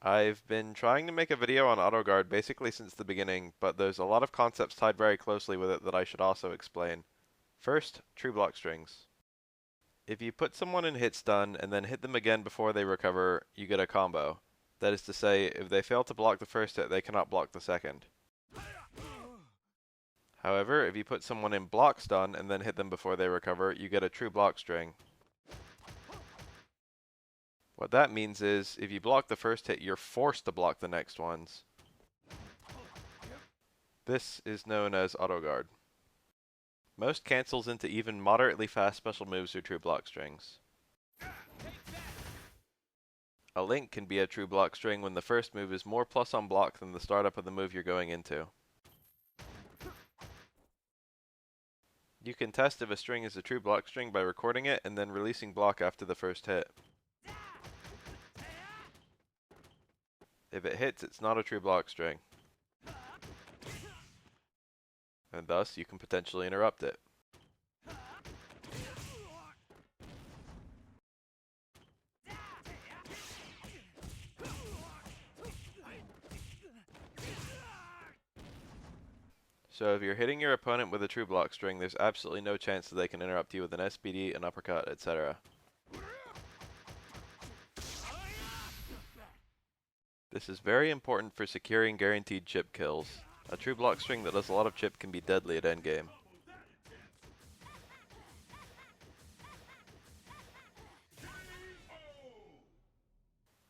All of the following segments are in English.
I've been trying to make a video on AutoGuard basically since the beginning, but there's a lot of concepts tied very closely with it that I should also explain. First, true block strings. If you put someone in hit stun and then hit them again before they recover, you get a combo. That is to say, if they fail to block the first hit, they cannot block the second. However, if you put someone in block stun and then hit them before they recover, you get a true block string. What that means is, if you block the first hit, you're forced to block the next ones. This is known as AutoGuard. Most cancels into even moderately fast special moves are true block strings. A link can be a true block string when the first move is more plus on block than the startup of the move you're going into. You can test if a string is a true block string by recording it and then releasing block after the first hit. If it hits, it's not a true block string. And thus, you can potentially interrupt it. So if you're hitting your opponent with a true block string, there's absolutely no chance that they can interrupt you with an SBD, an uppercut, etc. This is very important for securing guaranteed chip kills. A true block string that does a lot of chip can be deadly at endgame.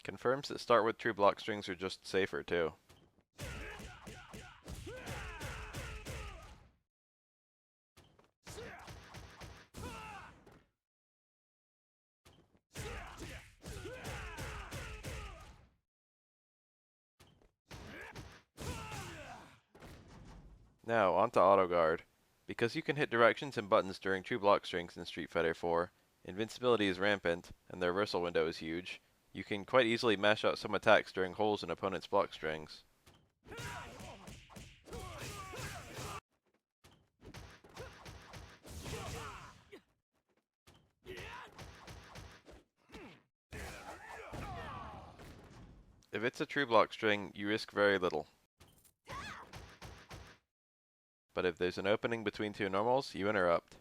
Confirms that start with true block strings are just safer too. Now, onto AutoGuard. Because you can hit directions and buttons during true block strings in Street Fighter 4, invincibility is rampant, and the reversal window is huge, you can quite easily mash out some attacks during holes in opponents' block strings. If it's a true block string, you risk very little. But if there's an opening between two normals, you interrupt.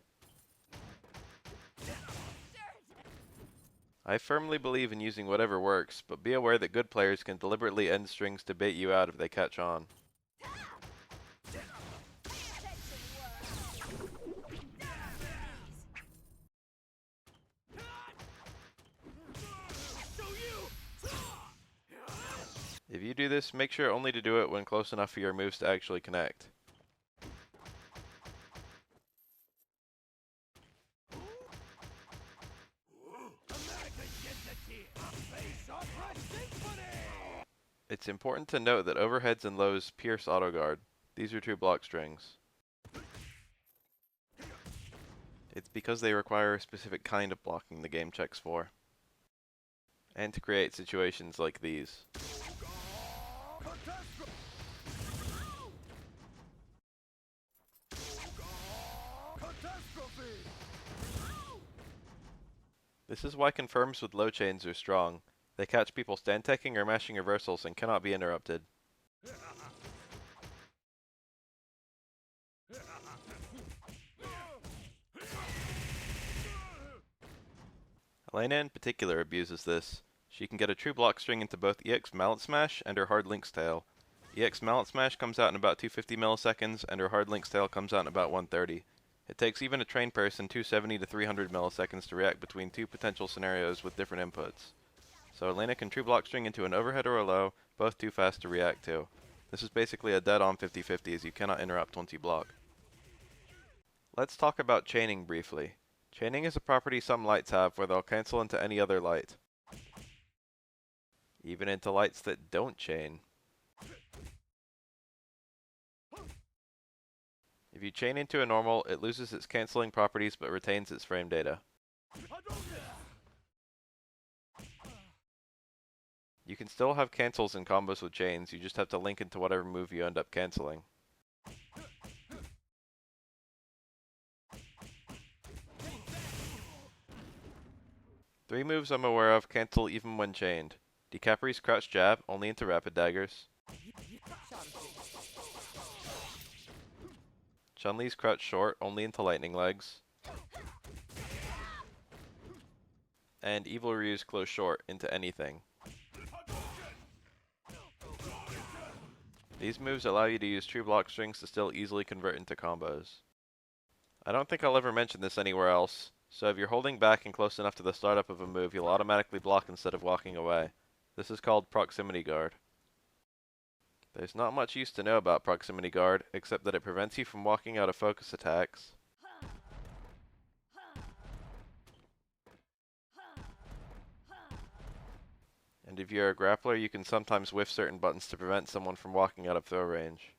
I firmly believe in using whatever works, but be aware that good players can deliberately end strings to bait you out if they catch on. If you do this, make sure only to do it when close enough for your moves to actually connect. It's important to note that overheads and lows pierce AutoGuard. These are true block strings. It's because they require a specific kind of blocking the game checks for. And to create situations like these. This is why confirms with low chains are strong. They catch people stand teching or mashing reversals and cannot be interrupted. Elena in particular abuses this. She can get a true block string into both EX Mallet Smash and her Hard Link's Tail. EX Mallet Smash comes out in about 250 milliseconds and her Hard Link's Tail comes out in about 130. It takes even a trained person 270 to 300 milliseconds to react between two potential scenarios with different inputs. So Elena can true block string into an overhead or a low, both too fast to react to. This is basically a dead-on 50-50 as you cannot interrupt once you block. Let's talk about chaining briefly. Chaining is a property some lights have where they'll cancel into any other light. Even into lights that don't chain. If you chain into a normal, it loses its canceling properties but retains its frame data. You can still have cancels and combos with chains, you just have to link into whatever move you end up canceling. Three moves I'm aware of cancel even when chained. DiCapri's crouch jab, only into rapid daggers. Chun-Li's crouch short, only into lightning legs. And Evil Ryu's close short, into anything. These moves allow you to use true block strings to still easily convert into combos. I don't think I'll ever mention this anywhere else, so if you're holding back and close enough to the startup of a move, you'll automatically block instead of walking away. This is called proximity guard. There's not much use to know about proximity guard, except that it prevents you from walking out of focus attacks. And if you're a grappler, you can sometimes whiff certain buttons to prevent someone from walking out of throw range.